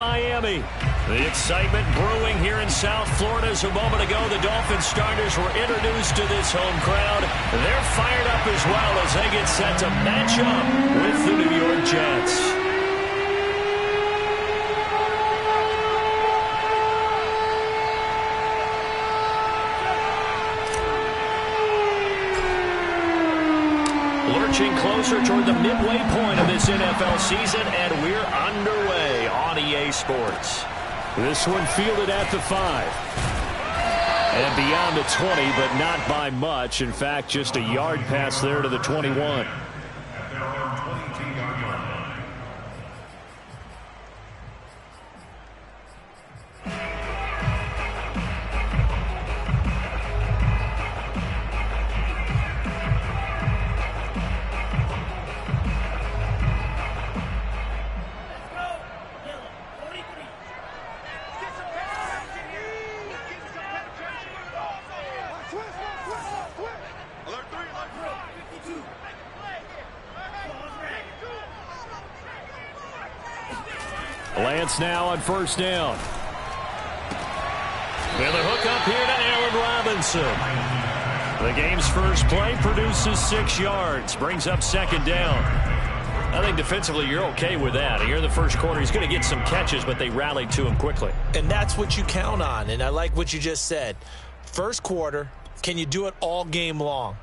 Miami. The excitement brewing here in South Florida as a moment ago the Dolphins starters were introduced to this home crowd. They're fired up as well as they get set to match up with the New York Jets. Lurching closer toward the midway point of this NFL season, and we're underway on EA Sports. This one fielded at the 5. And beyond the 20, but not by much. In fact, just a yard pass there to the 21. Lance now on first down. With a hook up here to Allen Robinson. The game's first play produces 6 yards. Brings up second down. I think defensively you're okay with that. Here in the first quarter, he's going to get some catches, but they rallied to him quickly. And that's what you count on. And I like what you just said. First quarter, can you do it all game long?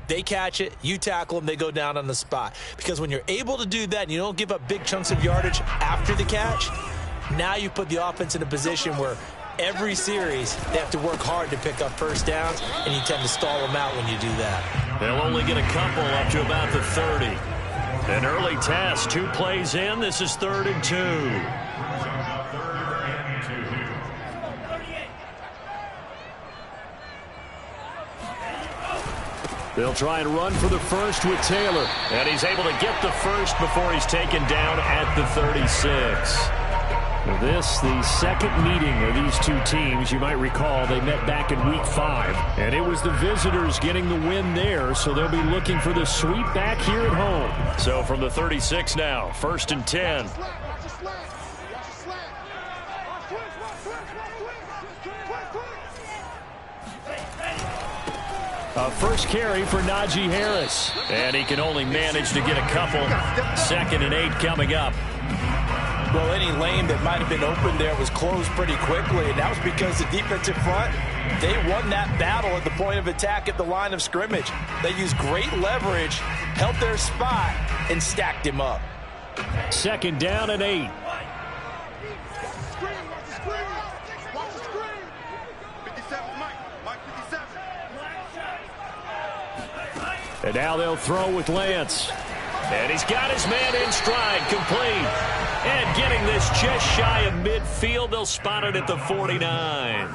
They catch it, you tackle them, they go down on the spot. Because when you're able to do that and you don't give up big chunks of yardage after the catch, now you put the offense in a position where every series they have to work hard to pick up first downs, and you tend to stall them out when you do that. They'll only get a couple up to about the 30. An early test, 2 plays in. This is 3rd and 2. They'll try and run for the first with Taylor. And he's able to get the first before he's taken down at the 36. This, the second meeting of these two teams. You might recall they met back in week 5. And it was the visitors getting the win there, so they'll be looking for the sweep back here at home. So from the 36 now, 1st and 10. First carry for Najee Harris. And he can only manage to get a couple. 2nd and 8 coming up. Well, any lane that might have been open there was closed pretty quickly, and that was because the defensive front, they won that battle at the point of attack at the line of scrimmage. They used great leverage, held their spot, and stacked him up. 2nd down and 8. And now they'll throw with Lance. And he's got his man in stride, complete. And getting this just shy of midfield, they'll spot it at the 49.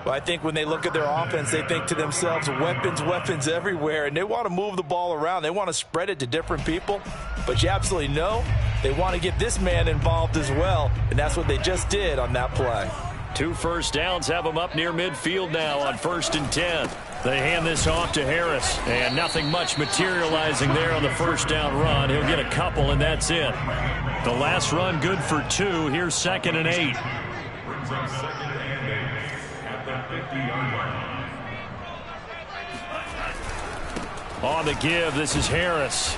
Well, I think when they look at their offense, they think to themselves, weapons, weapons everywhere. And they want to move the ball around. They want to spread it to different people. But you absolutely know they want to get this man involved as well. And that's what they just did on that play. 2 first downs have them up near midfield now on 1st and 10. They hand this off to Harris, and nothing much materializing there on the first down run. He'll get a couple, and that's it. The last run good for 2. Here's 2nd and 8. On the give, this is Harris.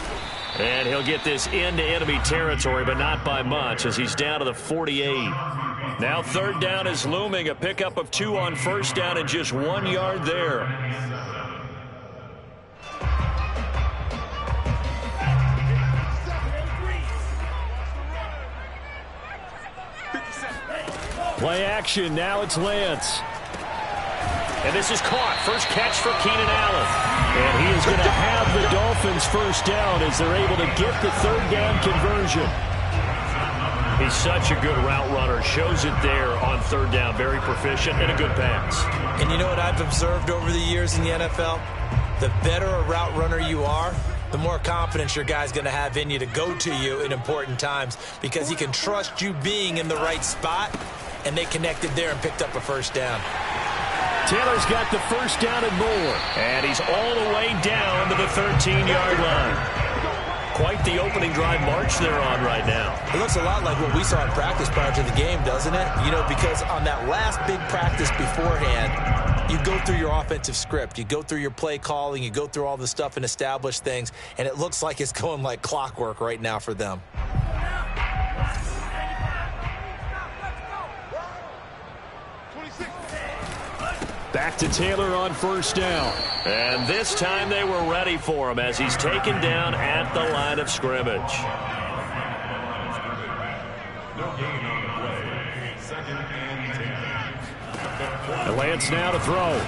And he'll get this into enemy territory, but not by much as he's down to the 48. Now 3rd down is looming. A pickup of 2 on first down and just 1 yard there. Play action. Now it's Lance. And this is caught. First catch for Keenan Allen. And he is going to have the Dolphins first down as they're able to get the 3rd down conversion. He's such a good route runner. Shows it there on 3rd down. Very proficient and a good pass. And you know what I've observed over the years in the NFL? The better a route runner you are, the more confidence your guy's going to have in you to go to you in important times because he can trust you being in the right spot, and they connected there and picked up a first down. Taylor's got the first down and more. And he's all the way down to the 13-yard line. quite the opening drive march they're on right now. It looks a lot like what we saw in practice prior to the game, doesn't it? You know, because on that last big practice beforehand, you go through your offensive script. You go through your play calling. You go through all the stuff and establish things. And it looks like it's going like clockwork right now for them. Back to Taylor on first down. And this time they were ready for him as he's taken down at the line of scrimmage. No gain on the play. 2nd and 10. And Lance now to throw.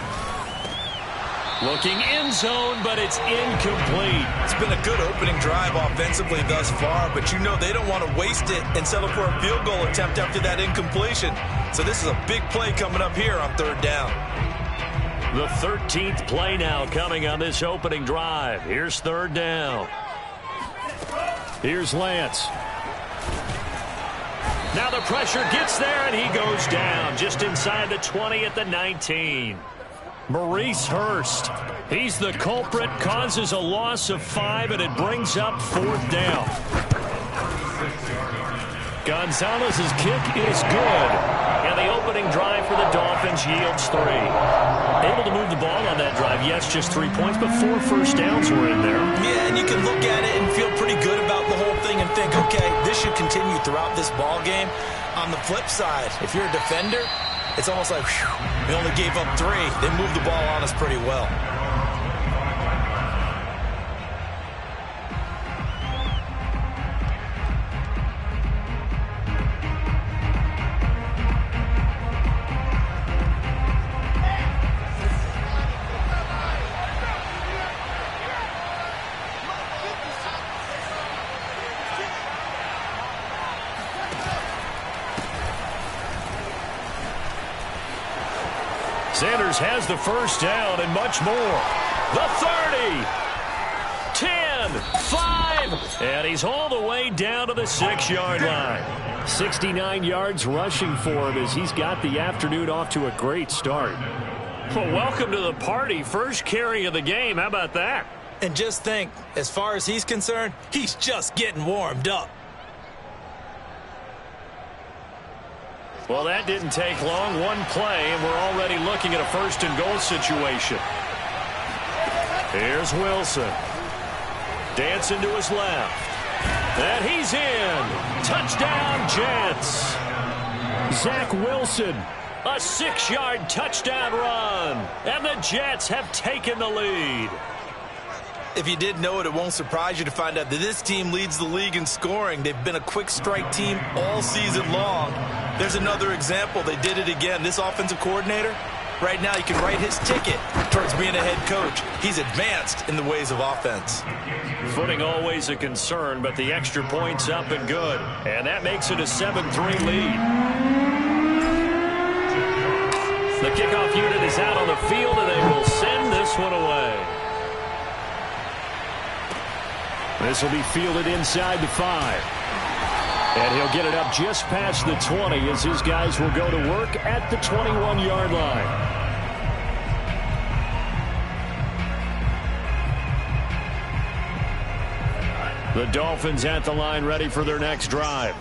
Looking end zone, but it's incomplete. It's been a good opening drive offensively thus far, but you know they don't want to waste it and settle for a field goal attempt after that incompletion. So this is a big play coming up here on 3rd down. The 13th play now coming on this opening drive. Here's 3rd down. Here's Lance. Now the pressure gets there, and he goes down just inside the 20 at the 19. Maurice Hurst. He's the culprit, causes a loss of 5, and it brings up 4th down. Gonzalez's kick is good. And the opening drive for the Dolphins yields 3. Able to move the ball on that drive. Yes, just 3 points, but 4 first downs were in there. Yeah, and you can look at it and feel pretty good about the whole thing and think, okay, this should continue throughout this ball game. On the flip side, if you're a defender, it's almost like, whew, we only gave up 3. They moved the ball on us pretty well. Sanders has the first down and much more. The 30, 10, 5, and he's all the way down to the 6-yard line. 69 yards rushing for him as he's got the afternoon off to a great start. Well, welcome to the party. First carry of the game. How about that? And just think, as far as he's concerned, he's just getting warmed up. Well, that didn't take long. One play, and we're already looking at a 1st and goal situation. Here's Wilson. Dancing to his left. And he's in. Touchdown, Jets. Zach Wilson, a 6-yard touchdown run. And the Jets have taken the lead. If you didn't know it, it won't surprise you to find out that this team leads the league in scoring. They've been a quick strike team all season long. There's another example. They did it again. This offensive coordinator, right now, you can write his ticket towards being a head coach. He's advanced in the ways of offense. Footing always a concern, but the extra point's up and good. And that makes it a 7-3 lead. The kickoff unit is out on the field, and they will send this one away. This will be fielded inside the 5. And he'll get it up just past the 20 as his guys will go to work at the 21-yard line. The Dolphins at the line ready for their next drive.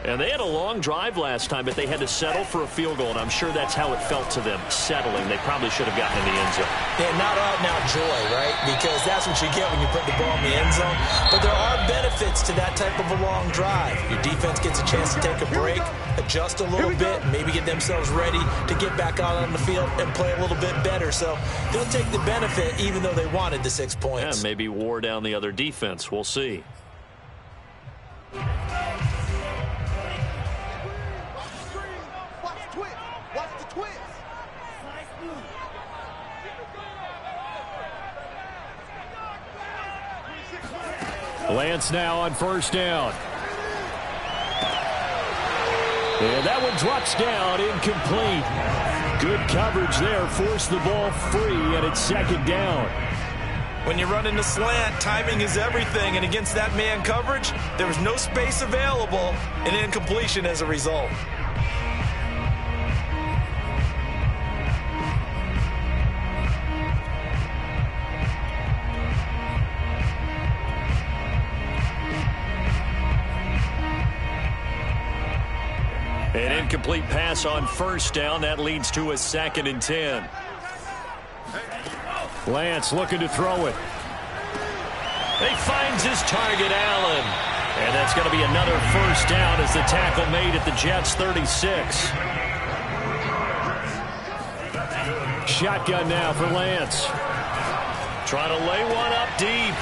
And they had a long drive last time, but they had to settle for a field goal, and I'm sure that's how it felt to them, settling. They probably should have gotten in the end zone. Yeah, not out-and-out joy, right? Because that's what you get when you put the ball in the end zone. But there are benefits to that type of a long drive. Your defense gets a chance to take a break, adjust a little bit, maybe get themselves ready to get back out on the field and play a little bit better. So they'll take the benefit even though they wanted the 6 points. Yeah, maybe wore down the other defense. We'll see. Lance now on first down. And that one drops down, incomplete. Good coverage there, forced the ball free, and it's 2nd down. When you run in the slant, timing is everything, and against that man coverage, there was no space available, and incompletion as a result. An incomplete pass on first down. That leads to a 2nd and 10. Lance looking to throw it. He finds his target, Allen. And that's going to be another first down as the tackle made at the Jets' 36. Shotgun now for Lance. Trying to lay one up deep.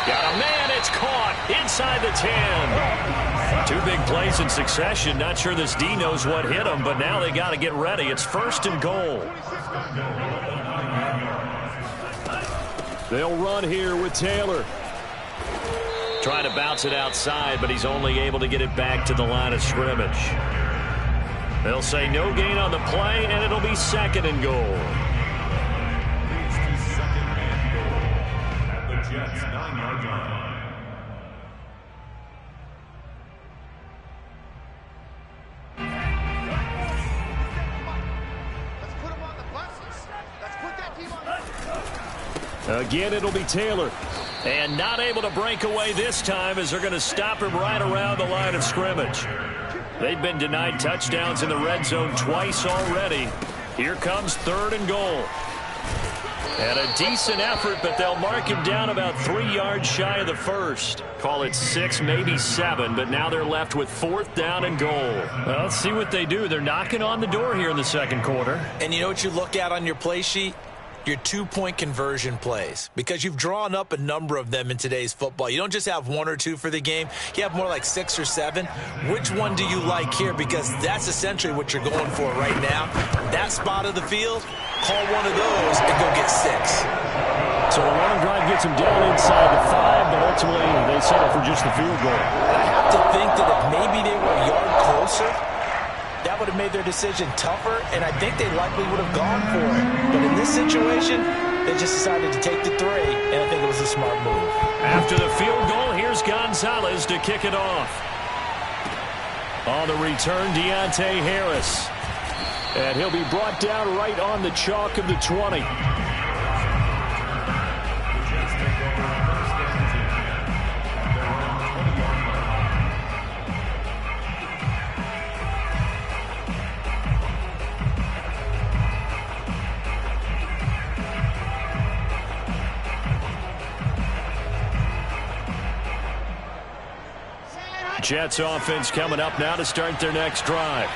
Got a man. It's caught inside the 10. 2 big plays in succession. Not sure this D knows what hit him, but now they got to get ready. It's 1st and goal. They'll run here with Taylor. Trying to bounce it outside, but he's only able to get it back to the line of scrimmage. They'll say no gain on the play, and it'll be 2nd and goal. At the Jets' 9-yard line. Again, it'll be Taylor. And not able to break away this time as they're going to stop him right around the line of scrimmage. They've been denied touchdowns in the red zone twice already. Here comes 3rd and goal. And a decent effort, but they'll mark him down about 3 yards shy of the first. Call it 6, maybe 7, but now they're left with 4th down and goal. Well, let's see what they do. They're knocking on the door here in the 2nd quarter. And you know what you look at on your play sheet? Your 2-point conversion plays, because you've drawn up a number of them in today's football. You don't just have 1 or 2 for the game. You have more like 6 or 7. Which one do you like here? Because that's essentially what you're going for right now. That spot of the field, call one of those and go get 6. So the long drive gets them down inside the 5, but ultimately they settle for just the field goal. I have to think that if maybe they were a yard closer, that would have made their decision tougher, and I think they likely would have gone for it. But in this situation, they just decided to take the 3, and I think it was a smart move. After the field goal, here's Gonzalez to kick it off. On the return, Deontay Harris. And he'll be brought down right on the chalk of the 20. Jets offense coming up now to start their next drive.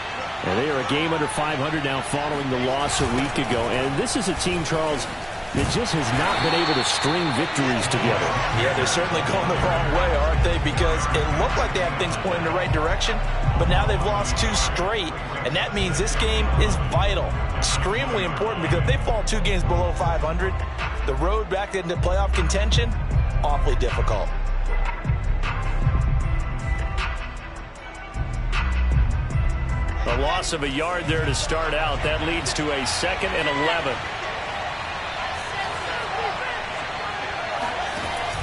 And they are a game under 500 now following the loss a week ago. And this is a team, Charles, that just has not been able to string victories together. Yeah, they're certainly going the wrong way, aren't they? Because it looked like they have things pointing in the right direction, but now they've lost 2 straight, and that means this game is vital, extremely important, because if they fall 2 games below 500, the road back into playoff contention, awfully difficult. A loss of a yard there to start out. That leads to a 2nd and 11.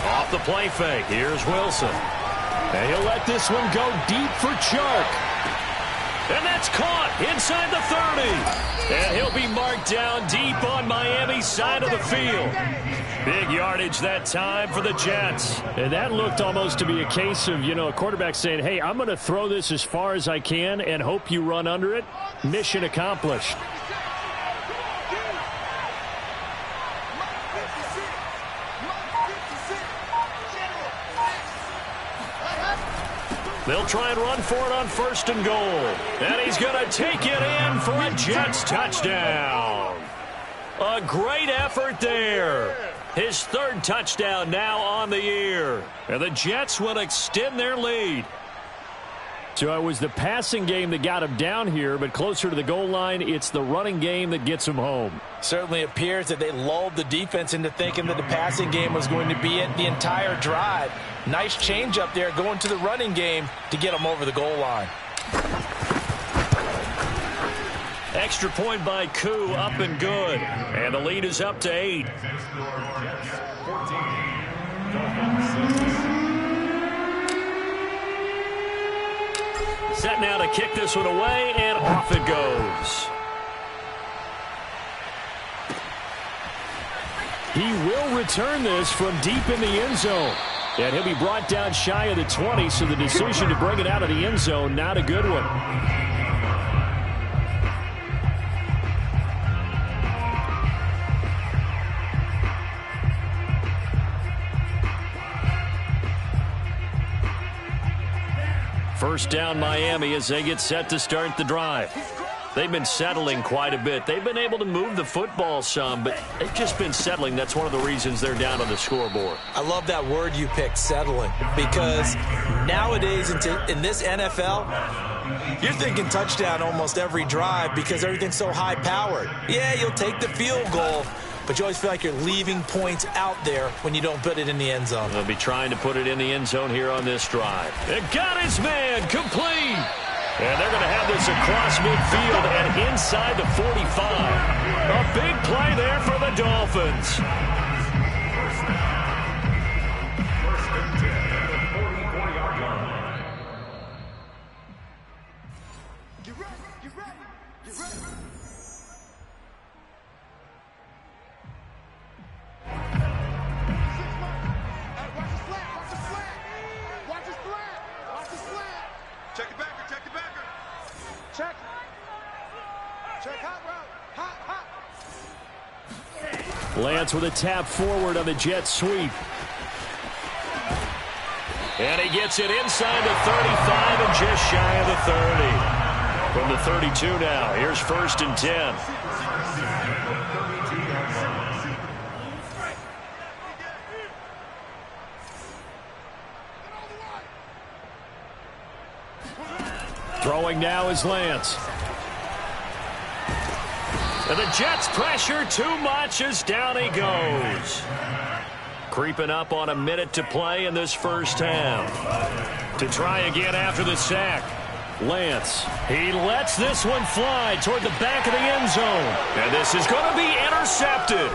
Off the play fake. Here's Wilson. And he'll let this one go deep for Chark. And that's caught inside the 30. And he'll be marked down deep on Miami's side of the field. Big yardage that time for the Jets. And that looked almost to be a case of, a quarterback saying, hey, I'm going to throw this as far as I can and hope you run under it. Mission accomplished. They'll try and run for it on 1st and goal. And he's going to take it in for a Jets touchdown. A great effort there. His 3rd touchdown now on the year. And the Jets will extend their lead. So it was the passing game that got him down here, but closer to the goal line, it's the running game that gets him home. Certainly appears that they lulled the defense into thinking that the passing game was going to be it the entire drive. Nice change up there going to the running game to get them over the goal line. Extra point by Koo, up and good. And the lead is up to 8. Set now to kick this one away, and off it goes. He will return this from deep in the end zone. And he'll be brought down shy of the 20, so the decision to bring it out of the end zone, not a good one. first down Miami as they get set to start the drive. They've been settling quite a bit. They've been able to move the football some, but they've just been settling. That's one of the reasons they're down on the scoreboard. I love that word you picked, settling, because nowadays in this NFL, you're thinking touchdown almost every drive because everything's so high-powered. Yeah, you'll take the field goal, but you always feel like you're leaving points out there when you don't put it in the end zone. They'll be trying to put it in the end zone here on this drive. It got his man complete. And they're going to have this across midfield and inside the 45. A big play there for the Dolphins. Lance with a tap forward on the jet sweep. And he gets it inside the 35 and just shy of the 30. From the 32 now, here's 1st and 10. Throwing now is Lance. And the Jets pressure too much as down he goes. Creeping up on a minute to play in this first half. To try again after the sack. Lance, he lets this one fly toward the back of the end zone. And this is going to be intercepted.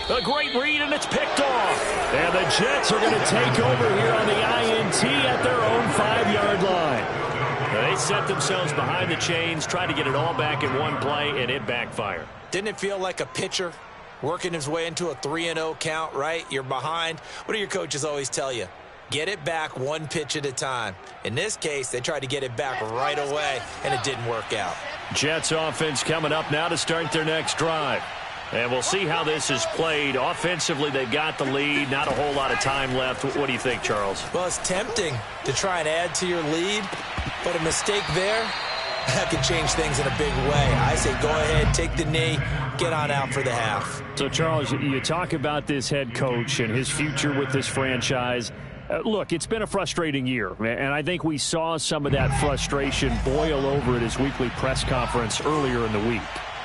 A great read, and it's picked off. And the Jets are going to take over here on the INT at their own 5-yard line. They set themselves behind the chains, tried to get it all back in one play, and it backfired. Didn't it feel like a pitcher working his way into a 3-0 count, right? You're behind. What do your coaches always tell you? Get it back one pitch at a time. In this case, they tried to get it back right away, and it didn't work out. Jets offense coming up now to start their next drive. And we'll see how this is played. Offensively, they've got the lead. Not a whole lot of time left. What do you think, Charles? Well, it's tempting to try and add to your lead, but a mistake there, that could change things in a big way. I say go ahead, take the knee, get on out for the half. So, Charles, you talk about this head coach and his future with this franchise. Look, it's been a frustrating year, and I think we saw some of that frustration boil over at his weekly press conference earlier in the week.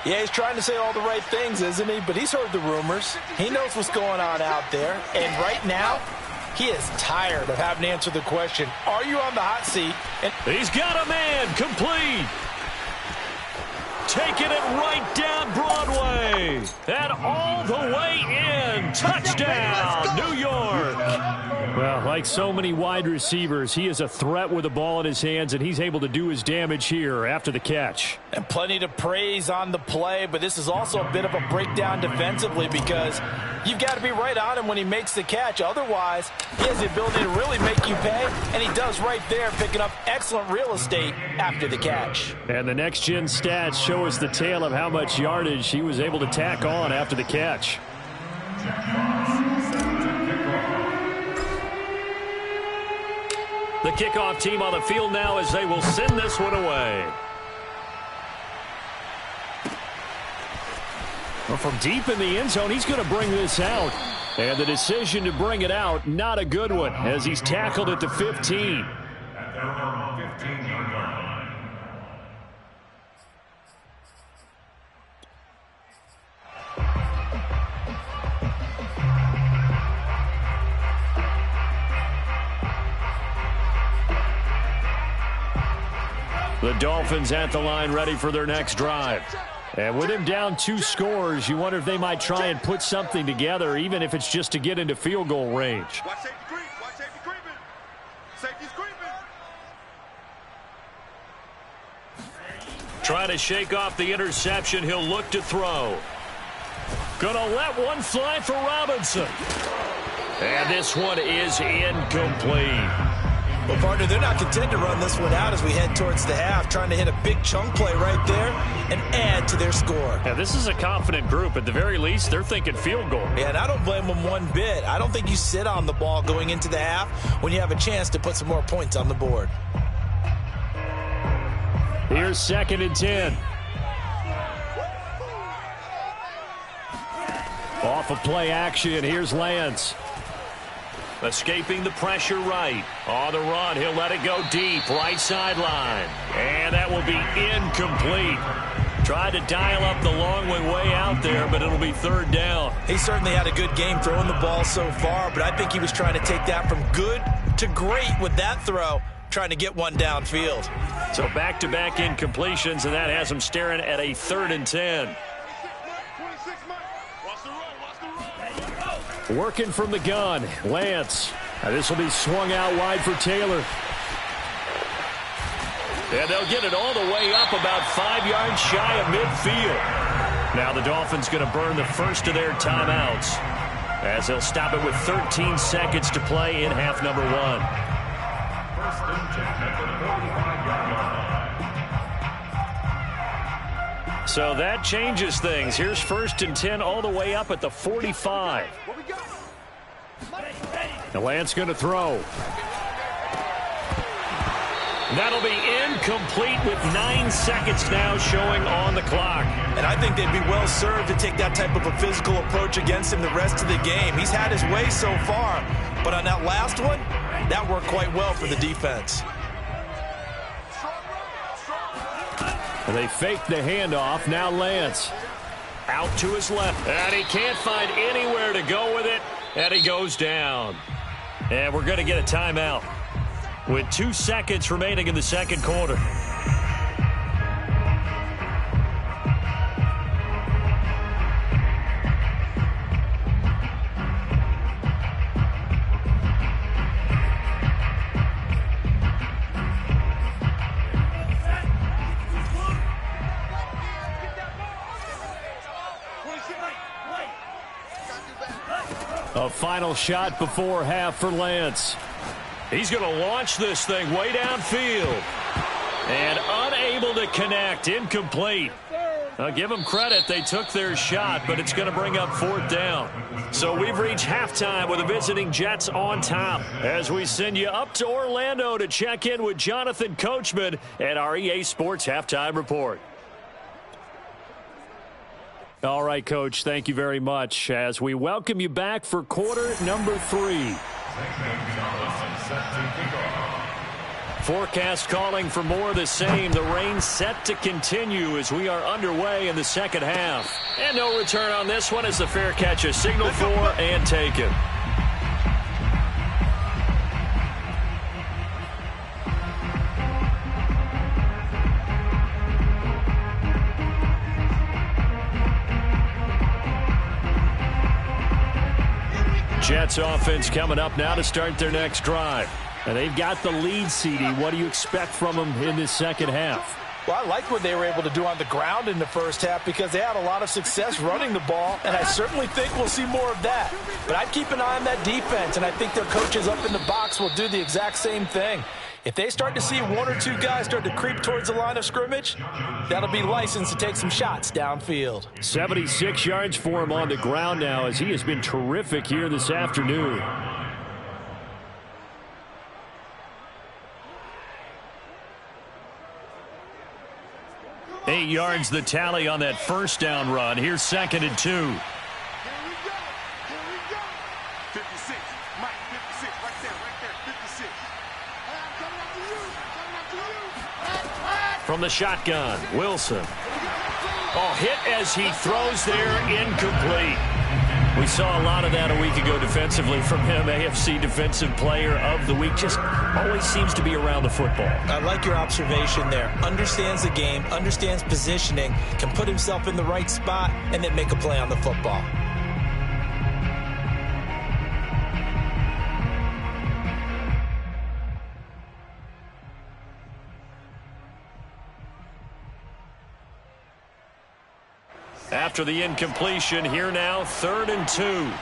Yeah, he's trying to say all the right things, isn't he? But he's heard the rumors. He knows what's going on out there. And right now, he is tired of having to answer the question, are you on the hot seat? And he's got a man complete. Taking it right down Broadway. And all the way in. Touchdown, New York. Well, like so many wide receivers, he is a threat with the ball in his hands, and he's able to do his damage here after the catch. And plenty to praise on the play, but this is also a bit of a breakdown defensively because you've got to be right on him when he makes the catch. Otherwise, he has the ability to really make you pay, and he does right there, picking up excellent real estate after the catch. And the next-gen stats show us the tale of how much yardage he was able to tack on after the catch. The kickoff team on the field now as they will send this one away. Well, from deep in the end zone, he's going to bring this out. And the decision to bring it out, not a good one, as he's tackled at the 15. At their own 15-yard line. The Dolphins at the line ready for their next drive. And with him down 2 scores, you wonder if they might try and put something together, even if it's just to get into field goal range. Watch safety creep. Watch safety creeping. Safety's creeping. Trying to shake off the interception. He'll look to throw. Gonna let one fly for Robinson. And this one is incomplete. Well, partner, they're not content to run this one out as we head towards the half, trying to hit a big chunk play right there and add to their score. Yeah, this is a confident group. At the very least, they're thinking field goal. Yeah, and I don't blame them one bit. I don't think you sit on the ball going into the half when you have a chance to put some more points on the board. Here's 2nd and 10. Off of play action, here's Lance. Escaping the pressure right. On the run, he'll let it go deep, right sideline. And that will be incomplete. Tried to dial up the long way out there, but it'll be 3rd down. He certainly had a good game throwing the ball so far, but I think he was trying to take that from good to great with that throw, trying to get one downfield. So back-to-back incompletions, and that has him staring at a 3rd and 10. Working from the gun, Lance. Now this will be swung out wide for Taylor. And they'll get it all the way up about 5 yards shy of midfield. Now the Dolphins going to burn the first of their timeouts as they'll stop it with 13 seconds to play in half number 1. 1st and 10 at the 45-yard line. So that changes things. Here's 1st and 10 all the way up at the 45. Now Lance going to throw. That'll be incomplete with 9 seconds now showing on the clock. And I think they'd be well served to take that type of a physical approach against him the rest of the game. He's had his way so far, but on that last one, that worked quite well for the defense. And they fake the handoff. Now Lance out to his left. And he can't find anywhere to go with it. And he goes down. And we're going to get a timeout with 2 seconds remaining in the 2nd quarter. A final shot before half for Lance. He's going to launch this thing way downfield. And unable to connect. Incomplete. I'll give them credit. They took their shot, but it's going to bring up 4th down. So we've reached halftime with the visiting Jets on top as we send you up to Orlando to check in with Jonathan Coachman at our EA Sports Halftime Report. All right, Coach, thank you very much as we welcome you back for quarter number 3. Forecast calling for more of the same. The rain set to continue as we are underway in the 2nd half. And no return on this one as the fair catch is signaled for and taken. Jets offense coming up now to start their next drive. And they've got the lead, CD. What do you expect from them in this 2nd half? Well, I like what they were able to do on the ground in the 1st half because they had a lot of success running the ball, and I certainly think we'll see more of that. But I'd keep an eye on that defense, and I think their coaches up in the box will do the exact same thing. If they start to see 1 or 2 guys start to creep towards the line of scrimmage, that'll be licensed to take some shots downfield. 76 yards for him on the ground now as he has been terrific here this afternoon. Eight yards the tally on that 1st down run. Here's 2nd and 2. Here we go. 56. Mike, 56. Right there. 56. From the shotgun, Wilson. Oh, hit as he throws there, incomplete. We saw a lot of that a week ago defensively from him. AFC Defensive Player of the Week. Just always seems to be around the football. I like your observation there. Understands the game, understands positioning, can put himself in the right spot, and then make a play on the football. After the incompletion, here now, 3rd and 2.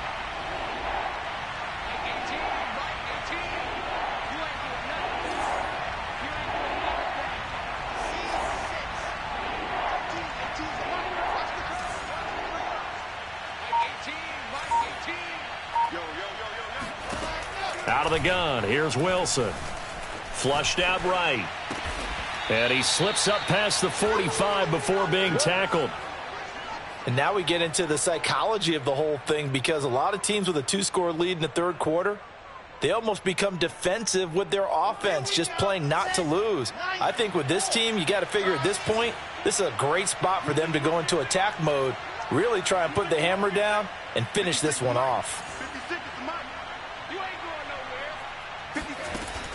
Out of the gun, here's Wilson. Flushed out right. And he slips up past the 45 before being tackled. And now we get into the psychology of the whole thing, because a lot of teams with a 2-score lead in the third quarter, they almost become defensive with their offense, just playing not to lose. I think with this team, you got to figure at this point, this is a great spot for them to go into attack mode, really try and put the hammer down and finish this one off.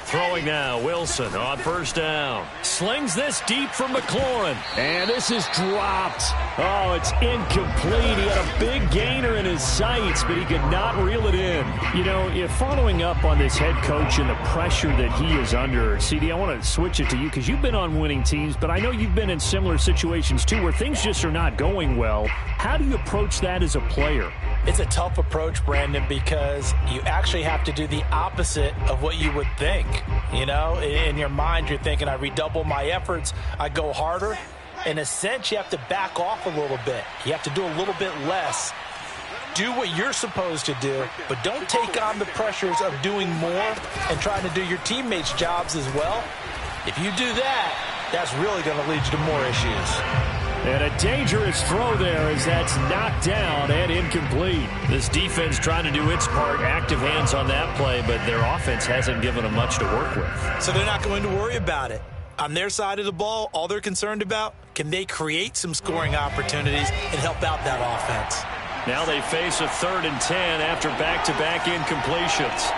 Throwing now, Wilson on first down. Slings this deep from McLaurin. And this is dropped. Oh, it's incomplete. He had a big gainer in his sights, but he could not reel it in. You know, if following up on this head coach and the pressure that he is under, CD, I want to switch it to you because you've been on winning teams, but I know you've been in similar situations too where things just are not going well. How do you approach that as a player? It's a tough approach, Brandon, because you actually have to do the opposite of what you would think. You know, in your mind, you're thinking, I redouble my efforts, I go harder. In a sense, you have to back off a little bit. You have to do a little bit less. Do what you're supposed to do, but don't take on the pressures of doing more and trying to do your teammates' jobs as well. If you do that, that's really going to lead you to more issues. And a dangerous throw there as that's knocked down and incomplete. This defense trying to do its part, active hands on that play, but their offense hasn't given them much to work with. So they're not going to worry about it. On their side of the ball, all they're concerned about, can they create some scoring opportunities and help out that offense? Now they face a 3rd and 10 after back-to-back incompletions.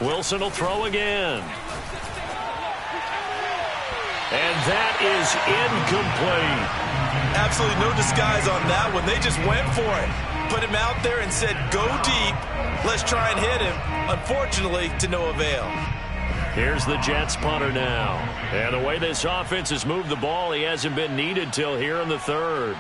Wilson will throw again. And that is incomplete. Absolutely no disguise on that one. They just went for it. Put him out there and said, go deep. Let's try and hit him. Unfortunately, to no avail. Here's the Jets punter now. And the way this offense has moved the ball, he hasn't been needed till here in the 3rd.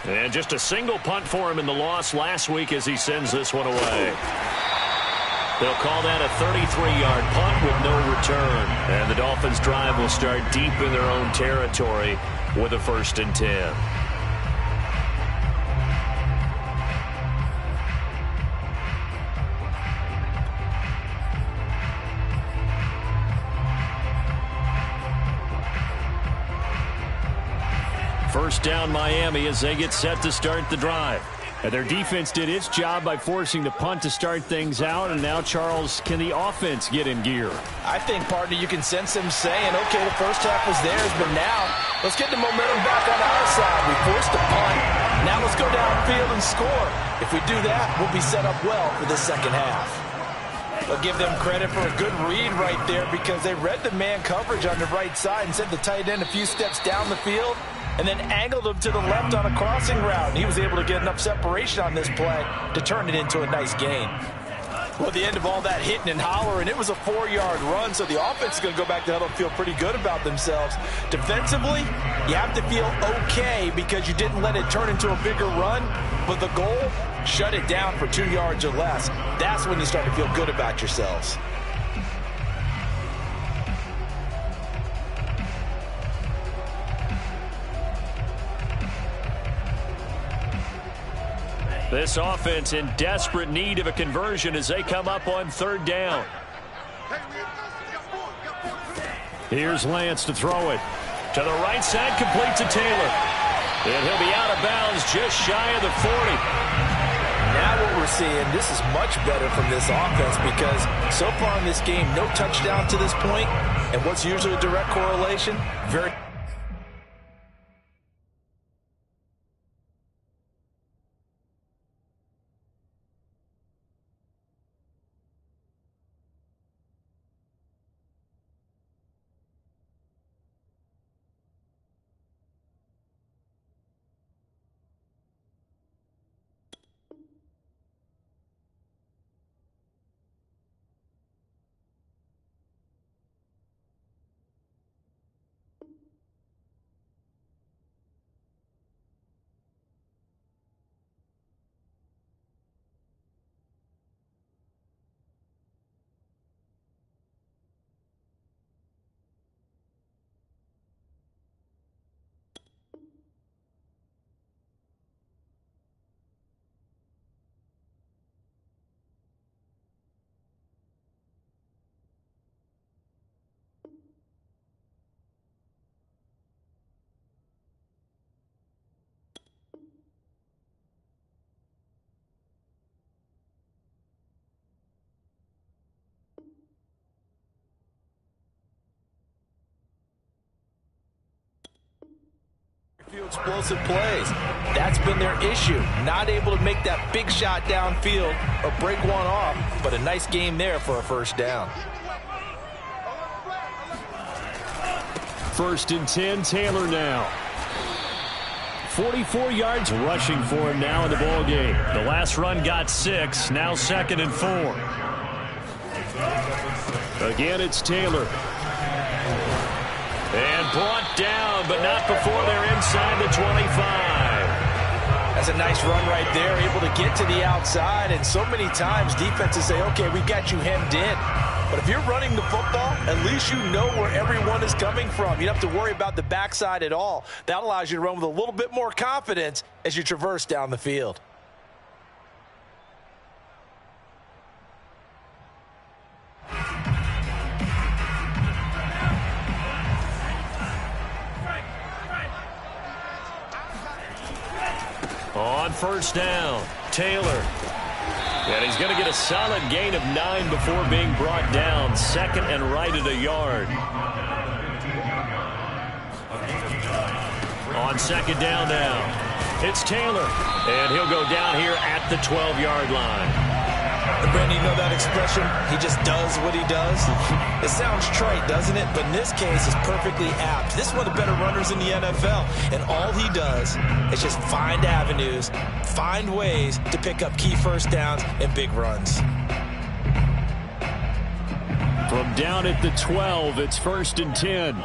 And just a single punt for him in the loss last week as he sends this one away. They'll call that a 33-yard punt with no return. And the Dolphins' drive will start deep in their own territory with a 1st and 10. First down Miami as they get set to start the drive. And their defense did its job by forcing the punt to start things out. And now, Charles, can the offense get in gear? I think, partner, you can sense them saying, okay, the first half was theirs, but now let's get the momentum back on our side. We forced the punt. Now let's go downfield and score. If we do that, we'll be set up well for this second half. I'll give them credit for a good read right there because they read the man coverage on the right side and sent the tight end a few steps down the field and then angled him to the left on a crossing route. And he was able to get enough separation on this play to turn it into a nice gain. Well, at the end of all that hitting and hollering, it was a 4-yard run, so the offense is going to go back to huddle and feel pretty good about themselves. Defensively, you have to feel okay because you didn't let it turn into a bigger run, but the goal, shut it down for 2 yards or less. That's when you start to feel good about yourselves. This offense in desperate need of a conversion as they come up on 3rd down. Here's Lance to throw it. To the right side, complete to Taylor. And he'll be out of bounds just shy of the 40. Now what we're seeing, this is much better from this offense because so far in this game, no touchdown to this point, and what's usually a direct correlation, very Explosive plays. That's been their issue. Not able to make that big shot downfield or break one off, but a nice game there for a first down. 1st and 10, Taylor now. 44 yards rushing for him now in the ball game. The last run got 6, now 2nd and 4. Again, it's Taylor. And brought down, but not before they're inside the 25. That's a nice run right there, able to get to the outside. And so many times defenses say, okay, we've got you hemmed in. But if you're running the football, at least you know where everyone is coming from. You don't have to worry about the backside at all. That allows you to run with a little bit more confidence as you traverse down the field. On 1st down, Taylor. And he's going to get a solid gain of 9 before being brought down. 2nd and right at a yard. On 2nd down now, it's Taylor. And he'll go down here at the 12-yard line. And Brandon, you know that expression? He just does what he does. It sounds trite, doesn't it? But in this case, it's perfectly apt. This is one of the better runners in the NFL. And all he does is just find avenues, find ways to pick up key first downs and big runs. From down at the 12, it's 1st and 10.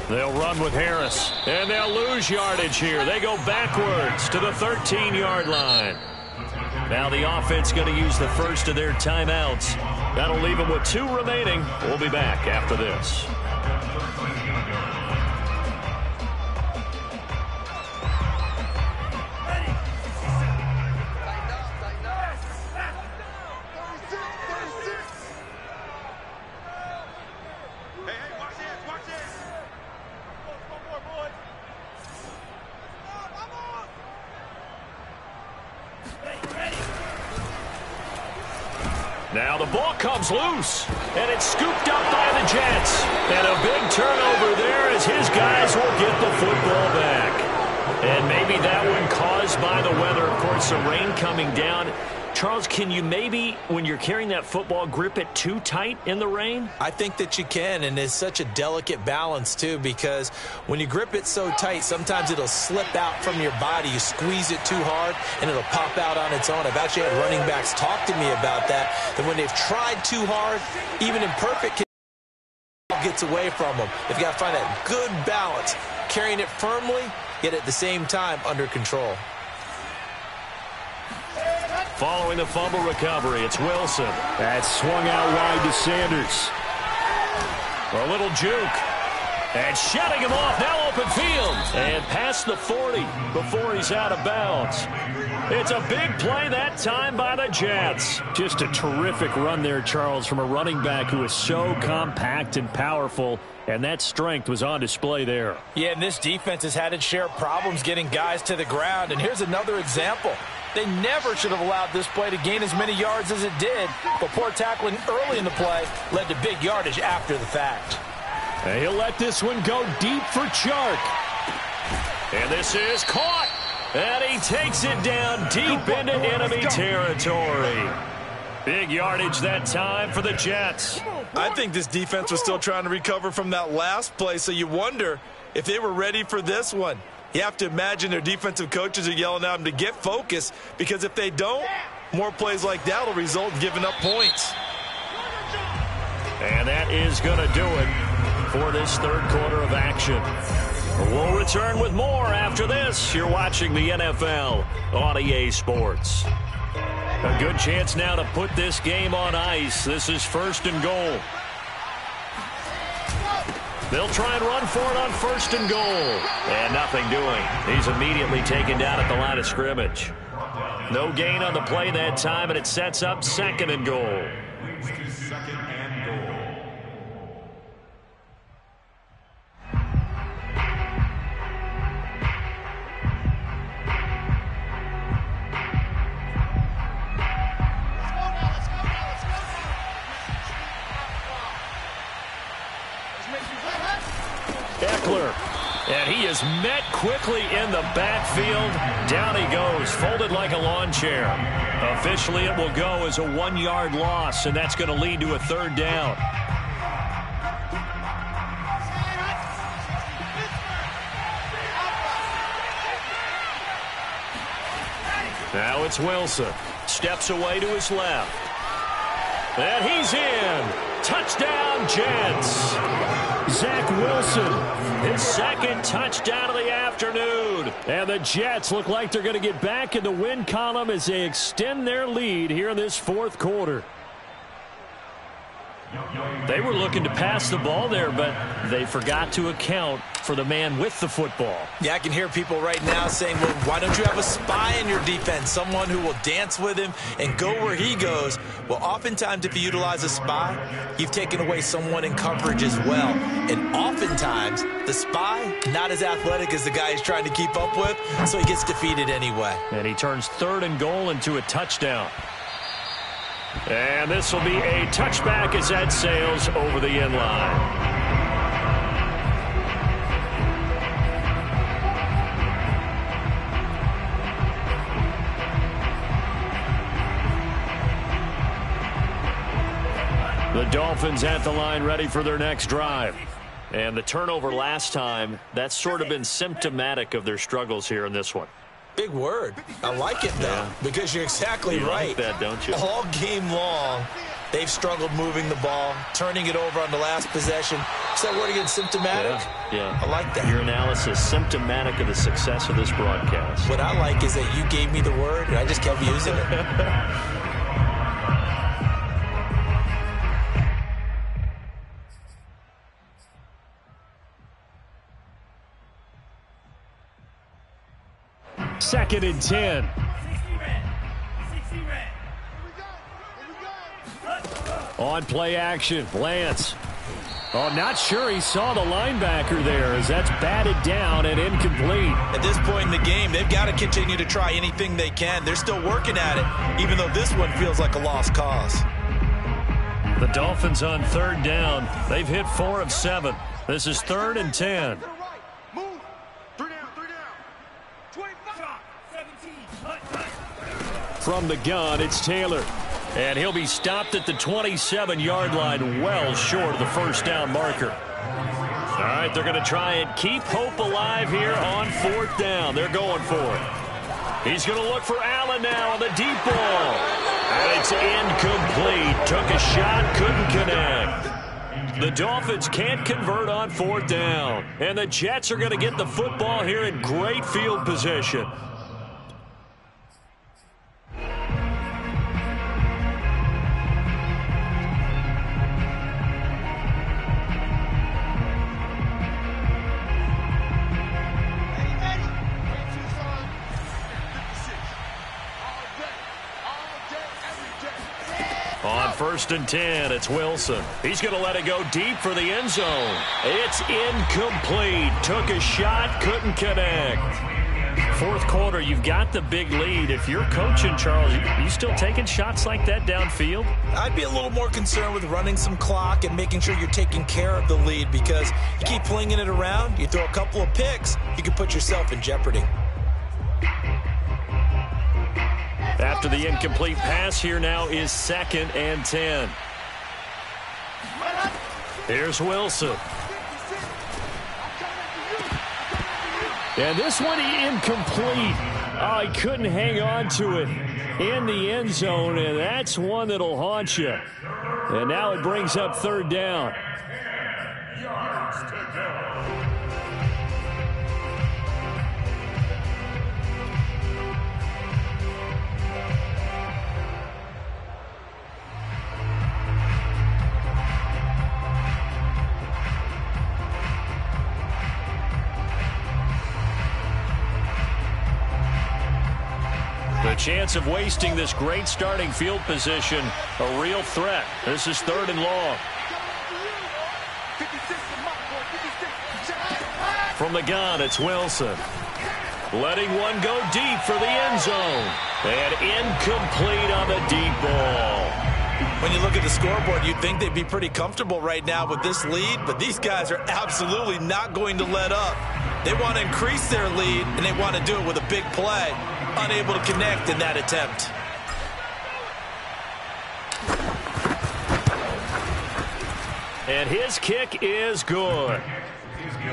They'll run with Harris, and they'll lose yardage here. They go backwards to the 13-yard line. Now the offense going to use the first of their timeouts. That'll leave them with 2 remaining. We'll be back after this. Now the ball comes loose, and it's scooped up by the Jets. And a big turnover there as his guys will get the football back. And maybe that one caused by the weather. Of course, the rain coming down. Charles, can you maybe, when you're carrying that football, grip it too tight in the rain? I think that you can, and it's such a delicate balance, too, because when you grip it so tight, sometimes it'll slip out from your body. You squeeze it too hard, and it'll pop out on its own. I've actually had running backs talk to me about that when they've tried too hard, even in perfect conditions, gets away from them. They've got to find that good balance, carrying it firmly, yet at the same time under control. Following the fumble recovery, it's Wilson. That's swung out wide to Sanders. A little juke. And shutting him off, now open field. And past the 40 before he's out of bounds. It's a big play that time by the Jets. Just a terrific run there, Charles, from a running back who is so compact and powerful. And that strength was on display there. Yeah, and this defense has had its share of problems getting guys to the ground. And here's another example. They never should have allowed this play to gain as many yards as it did, but poor tackling early in the play led to big yardage after the fact. And he'll let this one go deep for Chark. And this is caught. And he takes it down deep into enemy territory. Big yardage that time for the Jets. I think this defense was still trying to recover from that last play, so you wonder if they were ready for this one. You have to imagine their defensive coaches are yelling at them to get focused, because if they don't, more plays like that will result in giving up points. And that is going to do it for this third quarter of action. We'll return with more after this. You're watching the NFL on EA Sports. A good chance now to put this game on ice. This is 1st and goal. They'll try and run for it on 1st and goal. And nothing doing. He's immediately taken down at the line of scrimmage. No gain on the play that time, and it sets up 2nd and goal. is met quickly in the backfield. Down he goes, folded like a lawn chair. Officially, it will go as a 1-yard loss, and that's going to lead to a 3rd down. Now it's Wilson. Steps away to his left. And he's in. Touchdown, Jets. Zach Wilson, his 2nd touchdown of the afternoon. And the Jets look like they're going to get back in the win column as they extend their lead here in this 4th quarter. They were looking to pass the ball there, but they forgot to account for the man with the football. Yeah, I can hear people right now saying, well, why don't you have a spy in your defense, someone who will dance with him and go where he goes? Well, oftentimes if you utilize a spy, you've taken away someone in coverage as well. And oftentimes, the spy, not as athletic as the guy he's trying to keep up with, so he gets defeated anyway. And he turns 3rd and goal into a touchdown. And this will be a touchback as that sails over the end line. The Dolphins at the line ready for their next drive. And the turnover last time, that's sort of been symptomatic of their struggles here in this one. Big word. I like it, though, because you're exactly right. Like that, don't you? All game long, they've struggled moving the ball, turning it over on the last possession. Is that word again, symptomatic? Yeah. I like that. Your analysis, symptomatic of the success of this broadcast. What I like is that you gave me the word, and I just kept using it. Second and 10. On play action, Lance. Oh, not sure he saw the linebacker there as that's batted down and incomplete. At this point in the game, they've got to continue to try anything they can. They're still working at it, even though this one feels like a lost cause. The Dolphins on 3rd down. They've hit 4 of 7. This is 3rd and 10. From the gun, it's Taylor. And he'll be stopped at the 27-yard line, well short of the 1st down marker. All right, they're going to try and keep hope alive here on 4th down. They're going for it. He's going to look for Allen now on the deep ball. And it's incomplete. Took a shot, couldn't connect. The Dolphins can't convert on 4th down. And the Jets are going to get the football here in great field position. On 1st and 10, it's Wilson. He's going to let it go deep for the end zone. It's incomplete. Took a shot, couldn't connect. 4th quarter, you've got the big lead. If you're coaching, Charles, you still taking shots like that downfield? I'd be a little more concerned with running some clock and making sure you're taking care of the lead, because you keep flinging it around, you throw a couple of picks, you can put yourself in jeopardy. After the incomplete pass, here now is 2nd and 10. Here's Wilson. And this one incomplete. Oh, he couldn't hang on to it in the end zone, and that's one that'll haunt you. And now it brings up 3rd down. The chance of wasting this great starting field position, a real threat. This is 3rd and long. From the gun, it's Wilson. Letting one go deep for the end zone. And incomplete on the deep ball. When you look at the scoreboard, you'd think they'd be pretty comfortable right now with this lead, but these guys are absolutely not going to let up. They want to increase their lead, and they want to do it with a big play. Unable to connect in that attempt. And his kick is good.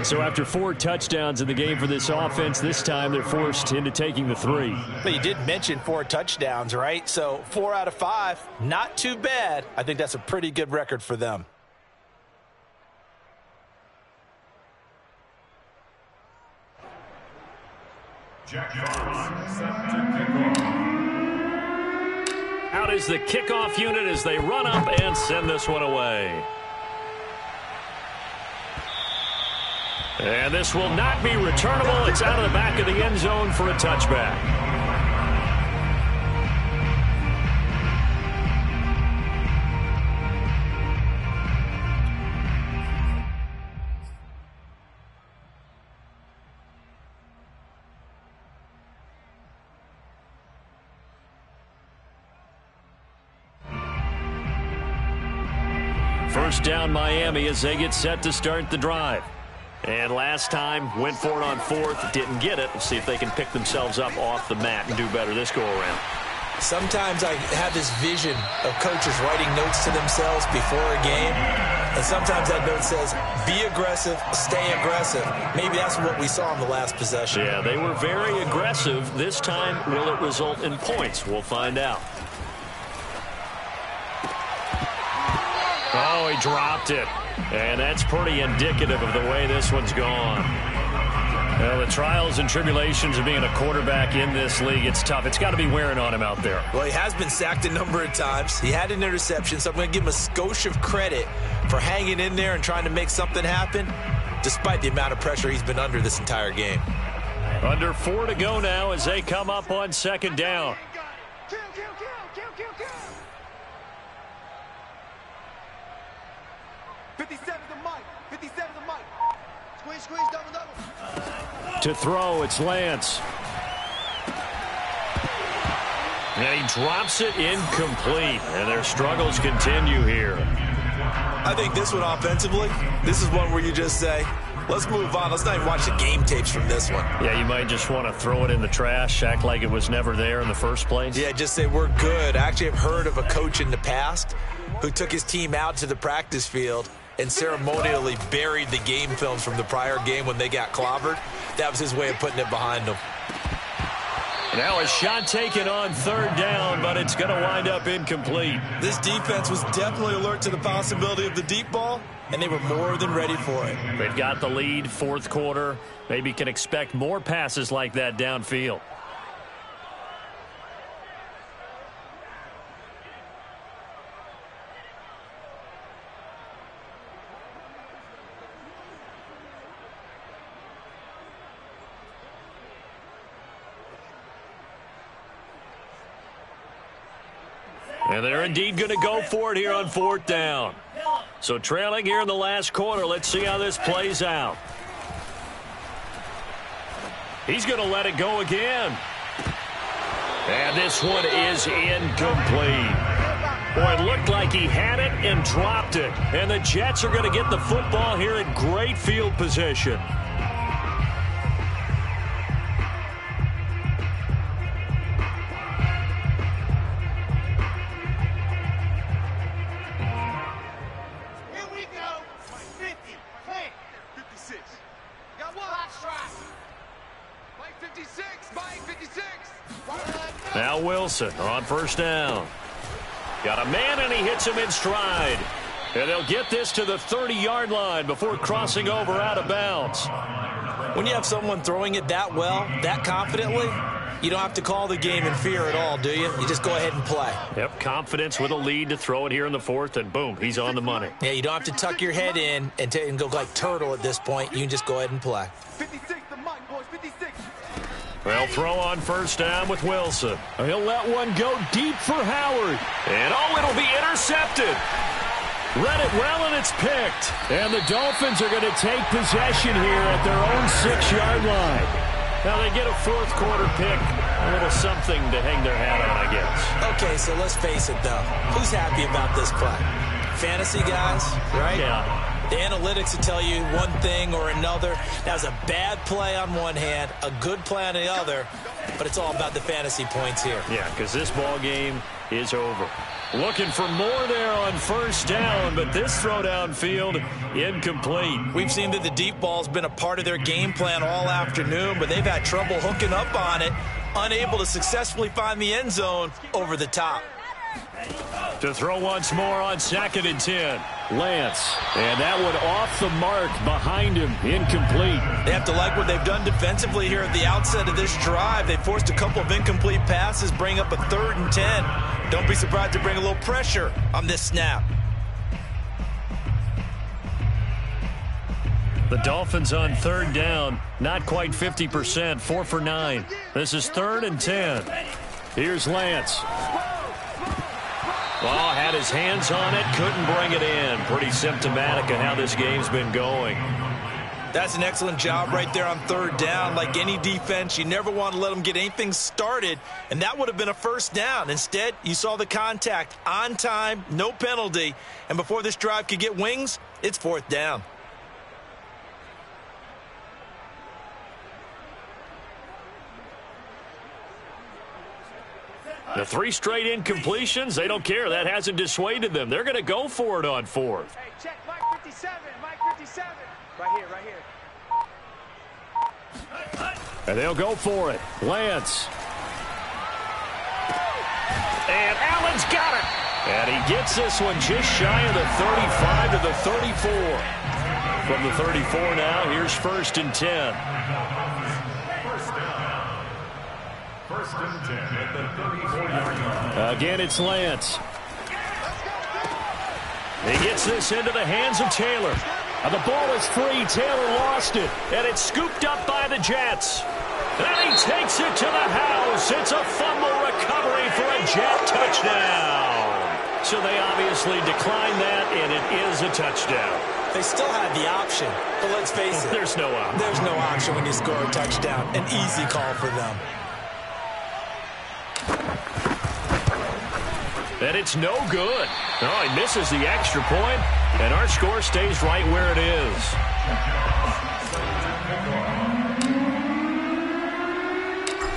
So after 4 touchdowns in the game for this offense, this time they're forced into taking the 3. But you did mention 4 touchdowns, right? So 4 out of 5, not too bad. I think that's a pretty good record for them. Out is the kickoff unit as they run up and send this one away. And this will not be returnable. It's out of the back of the end zone for a touchback. First down Miami as they get set to start the drive. And last time, went for it on 4th, didn't get it. We'll see if they can pick themselves up off the mat and do better this go-around. Sometimes I have this vision of coaches writing notes to themselves before a game. And sometimes that note says, be aggressive, stay aggressive. Maybe that's what we saw in the last possession. Yeah, they were very aggressive. This time, will it result in points? We'll find out. Oh, he dropped it. And that's pretty indicative of the way this one's gone. Well, the trials and tribulations of being a quarterback in this league, it's tough. It's got to be wearing on him out there. Well, he has been sacked a number of times. He had an interception, so I'm going to give him a skosh of credit for hanging in there and trying to make something happen, despite the amount of pressure he's been under this entire game. Under 4 to go now as they come up on 2nd down. 57 to Mike. 57 to Mike. Squeeze, double. To throw, it's Lance. And he drops it incomplete. And their struggles continue here. I think this one offensively, this is one where you just say, let's move on. Let's not even watch the game tapes from this one. Yeah, you might just want to throw it in the trash, act like it was never there in the first place. Yeah, just say we're good. I actually have heard of a coach in the past who took his team out to the practice field and ceremonially buried the game films from the prior game when they got clobbered. That was his way of putting it behind them. Now a shot taken on 3rd down, but it's going to wind up incomplete. This defense was definitely alert to the possibility of the deep ball, and they were more than ready for it. They've got the lead, 4th quarter. Maybe can expect more passes like that downfield. And they're indeed going to go for it here on 4th down. So trailing here in the last quarter. Let's see how this plays out. He's going to let it go again. And this one is incomplete. Boy, it looked like he had it and dropped it. And the Jets are going to get the football here in great field position. Now Wilson on 1st down. Got a man, and he hits him in stride. And they'll get this to the 30-yard line before crossing over out of bounds. When you have someone throwing it that well, that confidently, you don't have to call the game in fear at all, do you? You just go ahead and play. Yep, confidence with a lead to throw it here in the 4th, and boom, he's on the money. Yeah, you don't have to tuck your head in and go like turtle at this point. You can just go ahead and play. 56 to Mike, boys, 56. They'll throw on 1st down with Wilson. He'll let one go deep for Howard. And, oh, it'll be intercepted. Read it well, and it's picked. And the Dolphins are going to take possession here at their own 6-yard line. Now they get a 4th quarter pick. A little something to hang their hat on, I guess. Okay, so let's face it, though. Who's happy about this play? Fantasy guys, right? Yeah. The analytics will tell you one thing or another. That was a bad play on one hand, a good play on the other, but it's all about the fantasy points here. Yeah, because this ball game is over. Looking for more there on first down, but this throw downfield incomplete. We've seen that the deep ball's been a part of their game plan all afternoon, but they've had trouble hooking up on it, unable to successfully find the end zone over the top. To throw once more on 2nd and 10. Lance, and that one off the mark behind him, incomplete. They have to like what they've done defensively here at the outset of this drive. They forced a couple of incomplete passes, bring up a 3rd and 10. Don't be surprised to bring a little pressure on this snap. The Dolphins on 3rd down, not quite 50%, 4 for 9. This is 3rd and 10. Here's Lance. Well, had his hands on it, couldn't bring it in. Pretty symptomatic of how this game's been going. That's an excellent job right there on 3rd down. Like any defense, you never want to let them get anything started, and that would have been a 1st down. Instead, you saw the contact on time, no penalty, and before this drive could get wings, it's 4th down. The 3 straight incompletions, they don't care. That hasn't dissuaded them. They're going to go for it on 4th. Hey, check Mike 57. Mike 57. Right here, right here. And they'll go for it. Lance. And Allen's got it. And he gets this one just shy of the 35 to the 34. From the 34 now, here's 1st and 10. First and 10 at the 34-yard line. Again, it's Lance. He gets this into the hands of Taylor. And the ball is free. Taylor lost it. And it's scooped up by the Jets. And he takes it to the house. It's a fumble recovery for a Jet touchdown. So they obviously declined that, and it is a touchdown. They still had the option, but let's face it. There's no option. There's no option when you score a touchdown. An easy call for them. And it's no good. Oh, he misses the extra point, and our score stays right where it is.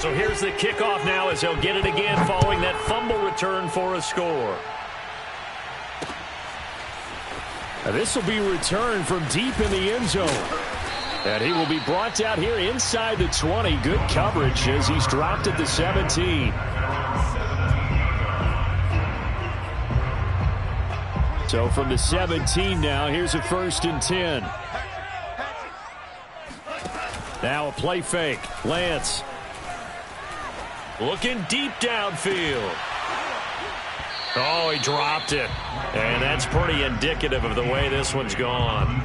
So here's the kickoff now as they'll get it again following that fumble return for a score. Now this will be returned from deep in the end zone. And he will be brought out here inside the 20. Good coverage as he's dropped at the 17. So from the 17 now, here's a 1st and 10. Now a play fake. Lance. Looking deep downfield. Oh, he dropped it. And that's pretty indicative of the way this one's gone.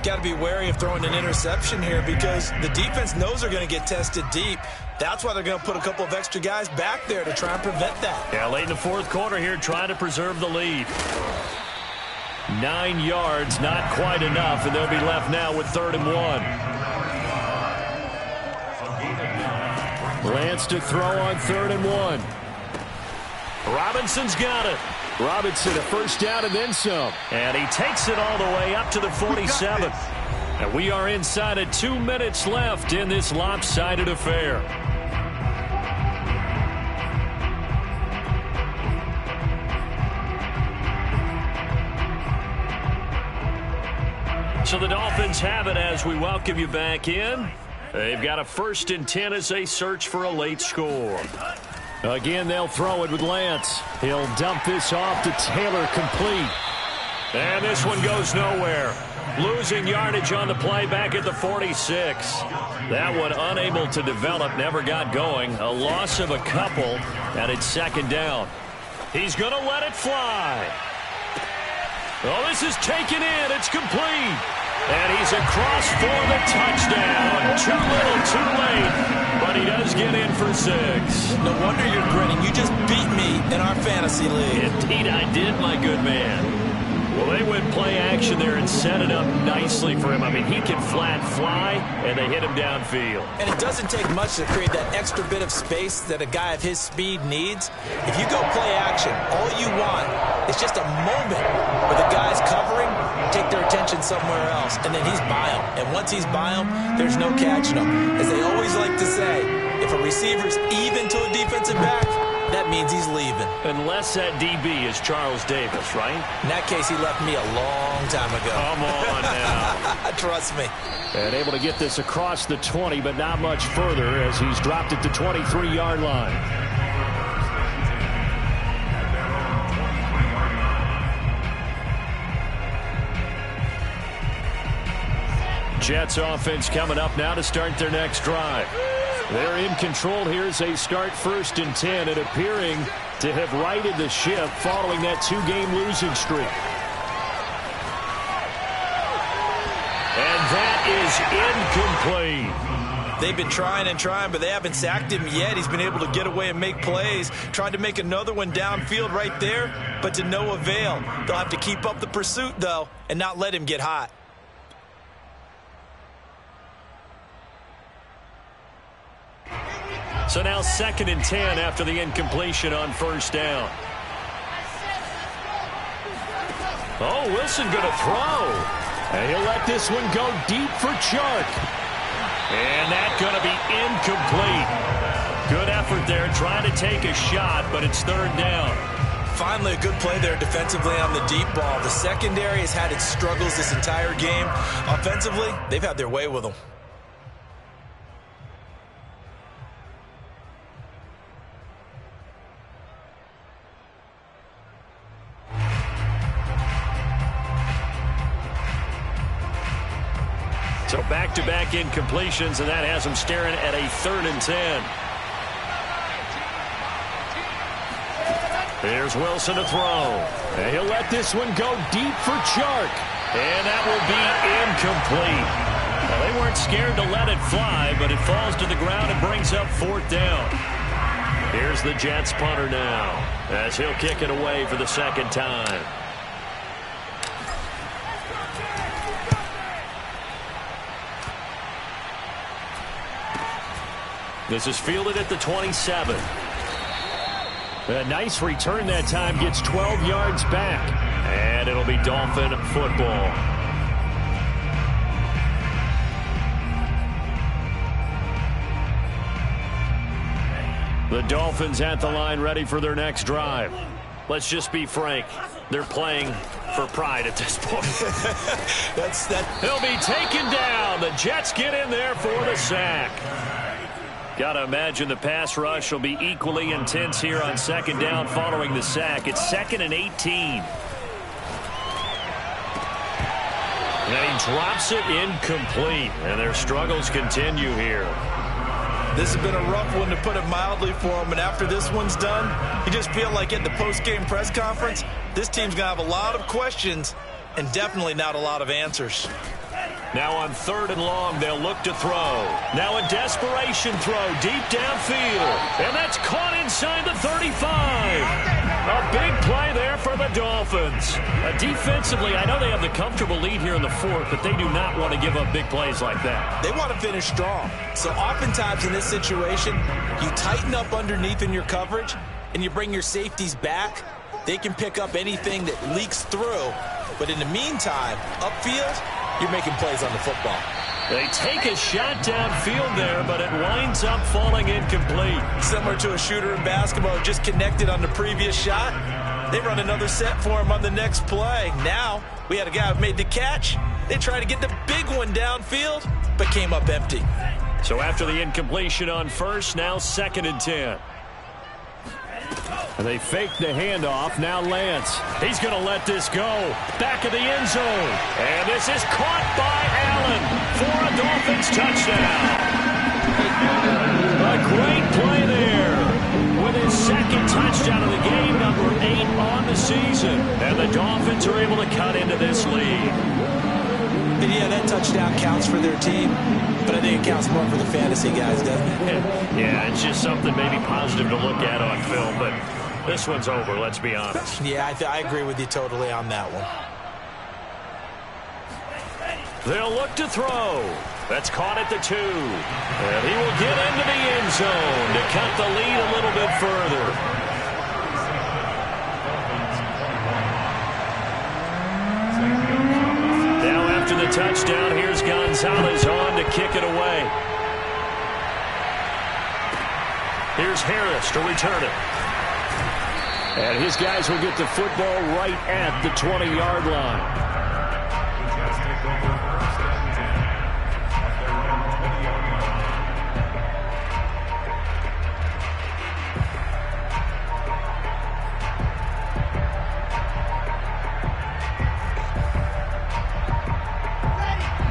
Got to be wary of throwing an interception here because the defense knows they're going to get tested deep. That's why they're going to put a couple of extra guys back there to try and prevent that. Yeah, late in the 4th quarter here, trying to preserve the lead. 9 yards, not quite enough, and they'll be left now with 3rd and 1. Lance to throw on 3rd and 1. Robinson's got it. Robinson a 1st down and then some. And he takes it all the way up to the 47. And we are inside of 2 minutes left in this lopsided affair. So the Dolphins have it as we welcome you back in. They've got a 1st and 10 as they search for a late score. Again, they'll throw it with Lance. He'll dump this off to Taylor, complete. And this one goes nowhere. Losing yardage on the play back at the 46. That one unable to develop, never got going. A loss of a couple, and it's 2nd down. He's going to let it fly. Oh, this is taken in. It's complete. And he's across for the touchdown. Too little, too late. But he does get in for 6. No wonder you're grinning. You just beat me in our fantasy league. Indeed I did, my good man. Well, they went play action there and set it up nicely for him. I mean, he can flat fly, and they hit him downfield. And it doesn't take much to create that extra bit of space that a guy of his speed needs. If you go play action, all you want is just a moment where the guy's covering, take their attention somewhere else, and then he's by him. And once he's by him, there's no catching him. As they always like to say, if a receiver's even to a defensive back, that means he's leaving. Unless that DB is Charles Davis, right? In that case, he left me a long time ago. Come on now. Trust me. And able to get this across the 20, but not much further as he's dropped it to 23-yard line. Jets offense coming up now to start their next drive. They're in control here as they start 1st and 10 and appearing to have righted the ship following that 2-game losing streak. And that is incomplete. They've been trying and trying, but they haven't sacked him yet. He's been able to get away and make plays. Tried to make another one downfield right there, but to no avail. They'll have to keep up the pursuit, though, and not let him get hot. So now 2nd and 10 after the incompletion on 1st down. Oh, Wilson going to throw. And he'll let this one go deep for Chark. And that's going to be incomplete. Good effort there trying to take a shot, but it's 3rd down. Finally, a good play there defensively on the deep ball. The secondary has had its struggles this entire game. Offensively, they've had their way with them. So back-to-back incompletions, and that has them staring at a 3rd and 10. Here's Wilson to throw. And he'll let this one go deep for Chark. And that will be incomplete. Well, they weren't scared to let it fly, but it falls to the ground and brings up 4th down. Here's the Jets punter now, as he'll kick it away for the 2nd time. This is fielded at the 27. A nice return that time, gets 12 yards back. And it'll be Dolphin football. The Dolphins at the line ready for their next drive. Let's just be frank. They're playing for pride at this point. He'll be taken down. The Jets get in there for the sack. Got to imagine the pass rush will be equally intense here on 2nd down following the sack. It's 2nd and 18. And then he drops it incomplete. And their struggles continue here. This has been a rough one, to put it mildly, for him. And after this one's done, you just feel like at the post-game press conference, this team's going to have a lot of questions and definitely not a lot of answers. Now on 3rd and long, they'll look to throw. Now a desperation throw deep downfield. And that's caught inside the 35. A big play there for the Dolphins. Defensively, I know they have the comfortable lead here in the 4th, but they do not want to give up big plays like that. They want to finish strong. So oftentimes in this situation, you tighten up underneath in your coverage, and you bring your safeties back. They can pick up anything that leaks through. But in the meantime, upfield, you're making plays on the football. They take a shot downfield there, but it winds up falling incomplete. Similar to a shooter in basketball, just connected on the previous shot. They run another set for him on the next play. Now, we had a guy who made the catch. They tried to get the big one downfield, but came up empty. So after the incompletion on 1st, now 2nd and 10. And they fake the handoff. Now Lance. He's going to let this go. Back of the end zone. And this is caught by Allen for a Dolphins touchdown. A great play there. With his 2nd touchdown of the game, number 8 on the season. And the Dolphins are able to cut into this lead. And yeah, that touchdown counts for their team, but I think it counts more for the fantasy guys, doesn't it? Yeah, it's just something maybe positive to look at on film, but this one's over, let's be honest. Yeah, I agree with you totally on that one. They'll look to throw. That's caught at the 2. And he will get into the end zone to cut the lead a little bit further. Now after the touchdown, here's Gonzalez on to kick it away. Here's Harris to return it. And his guys will get the football right at the 20-yard line.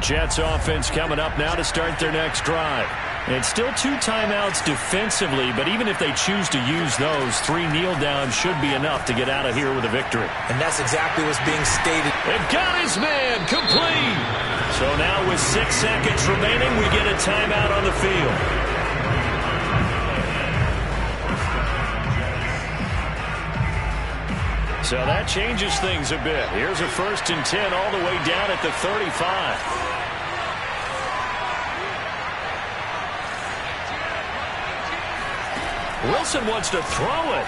Jets offense coming up now to start their next drive. It's still 2 timeouts defensively, but even if they choose to use those, 3 kneel downs should be enough to get out of here with a victory. And that's exactly what's being stated. They've got his man complete. So now with 6 seconds remaining, we get a timeout on the field. So that changes things a bit. Here's a 1st and 10 all the way down at the 35. Wilson wants to throw it.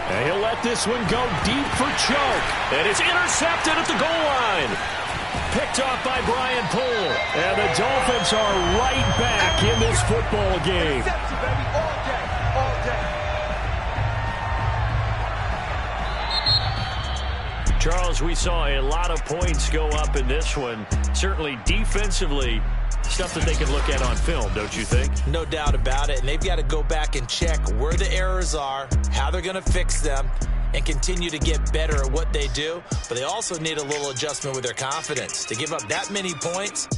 And he'll let this one go deep for choke. And it's intercepted at the goal line. Picked off by Brian Poole. And the Dolphins are right back in this football game. Interception, baby, all day, all day. Charles, we saw a lot of points go up in this one. Certainly defensively, stuff that they can look at on film, don't you think? No doubt about it. And they've got to go back and check where the errors are, how they're going to fix them, and continue to get better at what they do. But they also need a little adjustment with their confidence. To give up that many points,